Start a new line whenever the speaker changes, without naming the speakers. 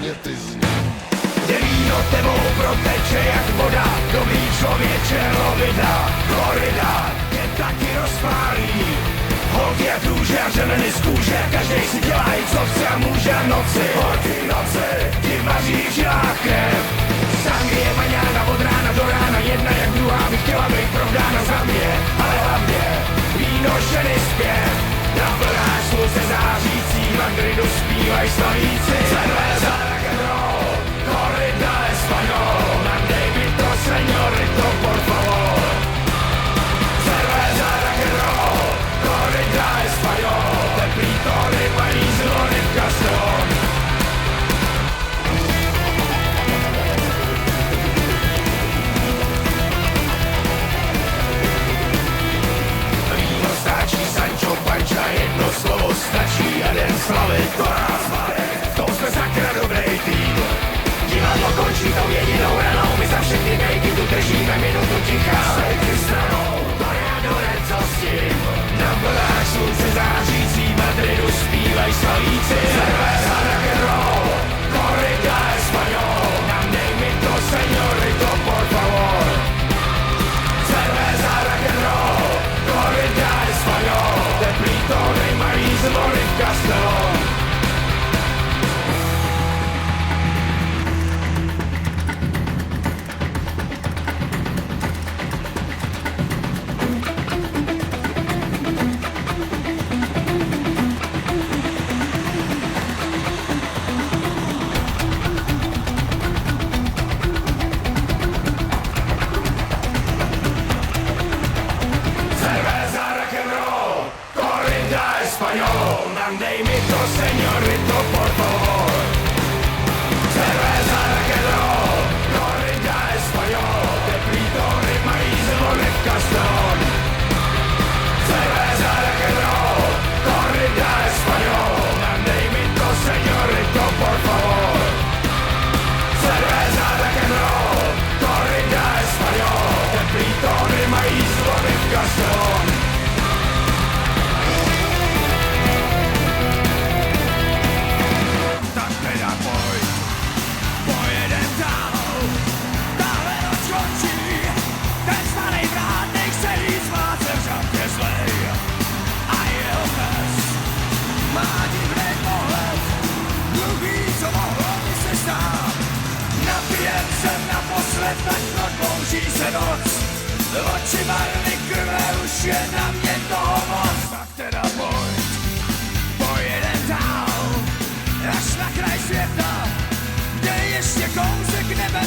věty zní.
Kde víno tebou proteče jak voda, dobrý člověče lovida, korida tě taky rozpálí. Holky jak růže a řemeny z kůže, každej si dělá i co chce a může a noci. Holky noci, ti vaří v žilách krev. Sangrie maňána od rána do rána, jedna jak druhá by chtěla být provdána za mě, ale hlavně víno ženy zpěv. Na plná slunce zářící, v Madridu zpívaj slavíci. Cerveza rock'n'roll, corrida español, mandej mi to señorito por favor. Cerveza rock'n'roll, corrida español, teplý tóny mají zvony v Castellón. Víno stáčí Sancho Pancha, jedno slovo stačí a den slavy to nás máme. V tom jsme sakra dobrý tým. Divadlo končí tou jedinou ranou, my za všechny bejky tu držíme minutu ticha. Sejky stranou, to je dorec, co s tím. Na vlnách slunce zářící, v Madridu zpívaj slavíci. Cerveza rock'n'roll, corrida español, nám dej mi to señorito por favor. Cerveza rock'n'roll, corrida español, teplý tóny mají zvony v Castellón. Español, mandej mi to señorito por favor. Cerveza rock'n'roll, corrida español, teplý tóny mají zvony v Castellón. Cerveza rock'n'roll, corrida español, mandej mi to señorito por favor. Cerveza rock'n'roll, corrida español, teplý tóny mají zvony v Castellón. Naposled tak prodlouží se noc, oči barvy krve už je na mě toho moc. Tak teda pojď, pojedem dál, až na kraj světa, kde ještě kousek nebe.